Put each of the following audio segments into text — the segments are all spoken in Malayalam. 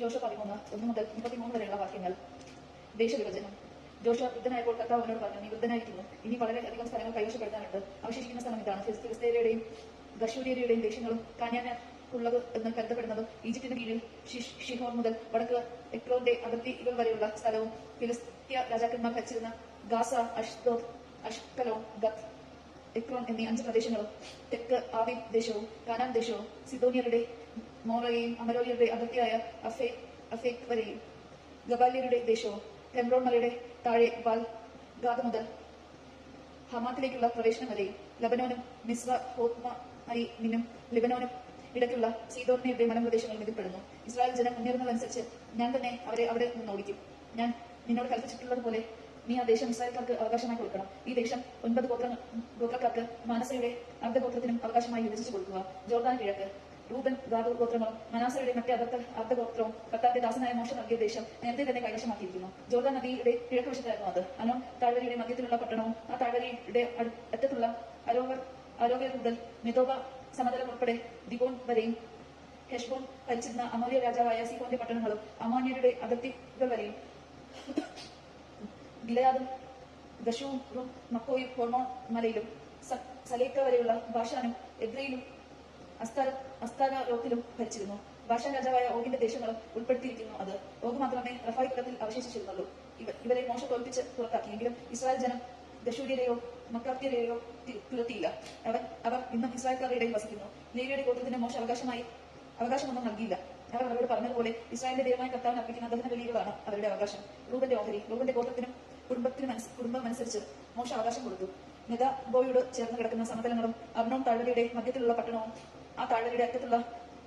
ജോഷുവ 13:1-33 വരെയുള്ള വാക്യങ്ങൾ. ദേശവിഭജനം. ജോഷുവ വൃദ്ധനായപ്പോൾ കർത്താവ് അവനോട് പറഞ്ഞു, നീ വൃദ്ധനായിരിക്കുന്നു, ഇനി വളരെയധികം സ്ഥലങ്ങൾ കൈവശപ്പെടുത്താനുണ്ട്. അവശേഷിക്കുന്ന സ്ഥലം ഇതാണ്: ഫിലിസ്തീനരുടെയും ഗശൂര്യരുടെയും ദേശങ്ങളും കാനാന്യർക്കുള്ളത് എന്ന് കരുതപ്പെടുന്നതും ഈജിപ്തിന് കീഴിൽ ഷിഹോർ മുതൽ വടക്ക് എക്രോന്റെ അതിർത്തികൾ വരെയുള്ള സ്ഥലവും ഫിലിസ്ത്യ രാജാക്കന്മാർ ഭരിച്ചിരുന്ന ഗാസ, അഷ്ദോദ്, അഷ്കലോൺ, ഗത്ത്, എക്രോൺ എന്നീ 5 പ്രദേശങ്ങളും തെക്ക് ആവിൻ ദേശവും കാനാൻ ദേശവും സിദോന്യരുടെ, മോറയെയും അമരോര്യരുടെ അതിർത്തിയായ അഫേക്ക് വരെയും ഗബാല്യരുടെ ദേശവും ഹെബ്രോൺ മലയുടെ താഴെ ബാൽ ഗാദ് മുതൽ ഹമാത്തിലേക്കുള്ള പ്രവേശനം വരെയും ലബനോനും മിസ്ര ഹോത്മയിനും ലിബനോനും ഇടയ്ക്കുള്ള സീദോന്യരുടെ മലമ്പ്രദേശങ്ങളും ഇതിൽപ്പെടുന്നു. ഇസ്രായേൽ ജനം മുന്നേറുന്നതനുസരിച്ച് ഞാൻ തന്നെ അവരെ അവിടെ നിന്ന് ഓടിക്കും. ഞാൻ നിന്നോട് കൽപ്പിച്ചിട്ടുള്ളതുപോലെ നീ ആ ദേശം ഇസ്രായേൽക്കാർക്ക് അവകാശമായി കൊടുക്കണം. ഈ ദേശം 9 ഗോത്രക്കാർക്ക് മാനസയുടെ അർദ്ധഗോത്രത്തിനും അവകാശമായി വിഭജിച്ചു കൊടുക്കുക. ജോർദാൻ കിഴക്ക് റൂബൻ, ഗാദ് ഗോത്രങ്ങളും മനാസയുടെ മറ്റേ അർദ്ധഗോത്രവും കർത്താവിന്റെ ദാസനായ മോശ നൽകിയ ദേശം നേരത്തെ തന്നെ കൈവശമാക്കിയിരിക്കുന്നു. ജോർദാൻ നദിയുടെ കിഴക്ക് വശത്തായിരുന്നു അത്. അനോൻ താഴ്വരയുടെ മധ്യത്തിലുള്ള പട്ടണവും ആ താഴ്വരയുടെ അറ്റത്തുള്ള അരോവേർ മുതൽ മെദോബ സമതലം ഉൾപ്പെടെ ദിബോൺ വരെയും ഹെഷ്ബോൺ ഭരിച്ചിരുന്ന അമോര്യ രാജാവായ സീഹോന്റെ പട്ടണങ്ങളും അമോന്യരുടെ അതിർത്തികൾ വരെയും ഗിലയാദും ഗശൂറും മക്കോയും ഹോർമോൺ മലയിലും സലേക്ക വരെയുള്ള ബാഷാനും എദ്രയിലും അസ്താരോത്തിലും ഭരിച്ചിരുന്നു. ബാഷാൻ രാജാവായ ഓഗിന്റെ ദേശങ്ങളും ഉൾപ്പെടുത്തിയിരിക്കുന്നു. അത് ഓഗ് മാത്രമേ റഫായ് കുലത്തിൽ അവശേഷിച്ചിരുന്നുള്ളൂ. ഇവരെ മോശ തോൽപ്പിച്ച് പുറത്താക്കിയെങ്കിലും ഇസ്രായേൽ ജനം ഗശൂര്യരെയോ മക്കാത്യരെയോ തുരത്തിയില്ല. അവർ ഇന്നും ഇസ്രായേൽക്കാരുടെ ഇടയിൽ വസിക്കുന്നു. ലേവിയുടെ ഗോത്രത്തിന് മോശ അവകാശമൊന്നും നൽകിയില്ല. അവർ അവരോട് പറഞ്ഞതുപോലെ ഇസ്രായേലിന്റെ ദൈവമായ കർത്താവിന് അർപ്പിക്കുന്ന ദഹന ബലികളാണ് അവരുടെ അവകാശം. റൂബന്റെ ഓഹരി. റൂബന്റെ ഗോത്രത്തിനും കുടുംബമനുസരിച്ച് മോശ അവകാശം കൊടുത്തു. നെദബോയോട് ചേർന്ന് കിടക്കുന്ന സമതലങ്ങളും അർണോൺ താഴ്വരയുടെ മധ്യത്തിലുള്ള പട്ടണവും ആ താഴ്വരയുടെ അറ്റത്തുള്ള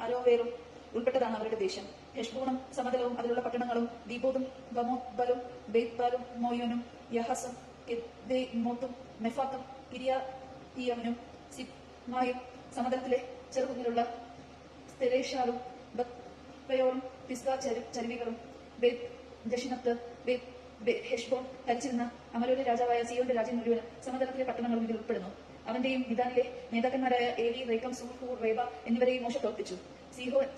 അരോവേറും ഉൾപ്പെട്ടതാണ് അവരുടെ ദേശം. ഹെഷ്ബോണും സമതലവും അതിലുള്ള പട്ടണങ്ങളും ദീബോതും ബമോത്ബലും ബേത്ബാലും മോയോനും യഹസും കെദേമോത്തും മെഫാത്തും കിരിയാത്തീയമിനും സിപ്മായും സമതലത്തിലെ ചെറുകുന്നിലുള്ള സ്തെരേഷാലും ബത്പയോറും പിസ്ഗ ചരുവികളും ബേത് ജഷിനത്ത് ഹെഷ്ബോൺ ഭരിച്ചിരുന്ന അമലോന്റെ രാജാവായ സിയോന്റെ രാജ്യം മുഴുവൻ സമതലത്തിലെ പട്ടണങ്ങളും ഇതിൽ ഉൾപ്പെടുന്നു. അവന്റെയും വിധാനിലെ നേതാക്കന്മാരായ ഏലി, റേക്കം, സൂർ, റേബ എന്നിവരെയും മോശ തോൽപ്പിച്ചു.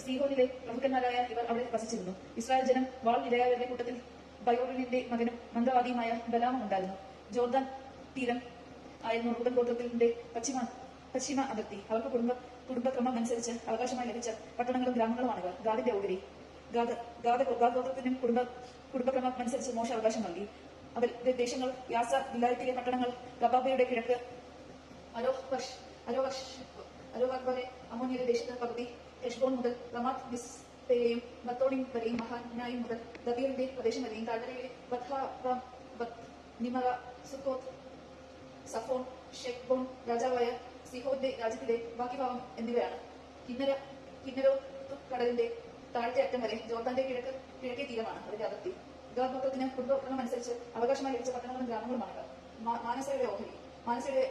സീഹോനിലെ പ്രഭുക്കന്മാരായ ഇവർ അവിടെ വസിച്ചിരുന്നു. ഇസ്രായേൽ ജനം വാൾ ഇരയായവരുടെ കൂട്ടത്തിൽ ബയോറിന്റെ മകനും മന്ത്രവാദിയുമായ ബലാമും ഉണ്ടായിരുന്നു. ജോർദാൻ തീരം ആയിരുന്നു റൂബൻ ഗോത്രത്തിന്റെ പശ്ചിമ അതിർത്തി. അവർക്ക് കുടുംബക്രമം അനുസരിച്ച് അവകാശമായി ലഭിച്ച പട്ടണങ്ങളും ഗ്രാമങ്ങളുമാണിവ. ഗാദിന്റെ ഓഹരി. ഗാദ് ഗോത്രത്തിനും കുടുംബക്രമം അനുസരിച്ച് മോശ അവകാശം നൽകി. അവരുടെ ദേശങ്ങൾ യാസ, ഗിലായത്തിലെ പട്ടണങ്ങൾ റബാബയുടെ കിഴക്ക് അരോവർ വരെ അമോന്യയുടെ ദേശത്ത് പകുതി, ഹെഷ്ബോൺ മുതൽ റമാത്ത് മിസ്പയെയും ബത്തോണിം വരെയും മഹാനായും മുതൽ ദബീറിന്റെ പ്രദേശം വരെയും താഴ്വരയിലെ ബത്ഹാറാം, നിമറ, സുക്കോത്ത്, സഫോൺ, ഷെക്ബോൺ രാജാവായ സിഹോന്റെ രാജ്യത്തിലെ ബാക്കി ഭാഗം എന്നിവയാണ്. കിന്നരോ കടലിന്റെ താഴത്തെ അറ്റം വരെ ജോർദാന്റെ കിഴക്കേ തീരമാണ് അതിന്റെ അതിർത്തി. ഗാദ് ഗോത്രത്തിന് കുടുംബക്രമം അനുസരിച്ച് അവകാശമായി ലഭിച്ച പട്ടണങ്ങളും ഗ്രാമങ്ങളുമാണിവ. മാനസയുടെ ഓഹരി. മാനസയുടെ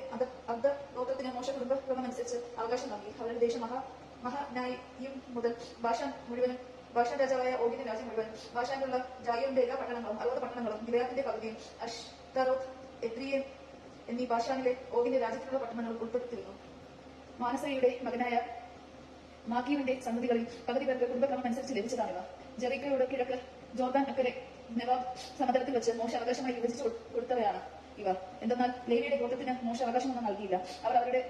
അർദ്ധ ഗോത്രത്തിന് മോശ കുടുംബക്രമം അനുസരിച്ച് അവകാശം നൽകി. അവരുടെ ദേശം മഹാനായും മുതൽ ബാഷാൻ രാജാവായ ഓഗിന്റെ രാജ്യം മുഴുവൻ, ബാഷാനിലുള്ള ജായിറിന്റെ എല്ലാ പട്ടണങ്ങളും 60 പട്ടണങ്ങളും ഗിലെയാദിന്റെ പകുതിയും അഷ്തരോത്ത്, എദ്രിയേം എന്നീ ബാഷാനിലെ ഓഗിന്റെ രാജ്യത്തിലുള്ള പട്ടണങ്ങൾ ഉൾപ്പെടുത്തിയിരുന്നു. മാനസയുടെ മകനായ മാക്കീറിന്റെ സന്തതികളിൽ പകുതി പേർക്ക് കുടുംബക്രമം അനുസരിച്ച് ലഭിച്ചതാണിവ. ജെറിക്കോയുടെ കിഴക്ക് ജോർദാൻ അക്കരെ നെവാബ് സമതലത്തിൽ വെച്ച് മോശ അവകാശമായി വിഭജിച്ചു കൊടുത്തവയാണ് ഇവ. എന്തെന്നാൽ ലേവിയുടെ ഗോത്രത്തിന് മോശ അവകാശമൊന്നും നൽകിയില്ല.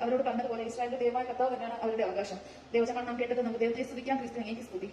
അവരോട് പറഞ്ഞതുപോലെ ഇസ്രായേലിന്റെ ദൈവമായ കർത്താവ് തന്നെയാണ് അവരുടെ അവകാശം. ദൈവജനമാണ് നാം കേട്ടത്. നമുക്ക് ദൈവത്തെ സ്തുതിക്കാം. ക്രിസ്തു അങ്ങേക്ക് സ്തുതി.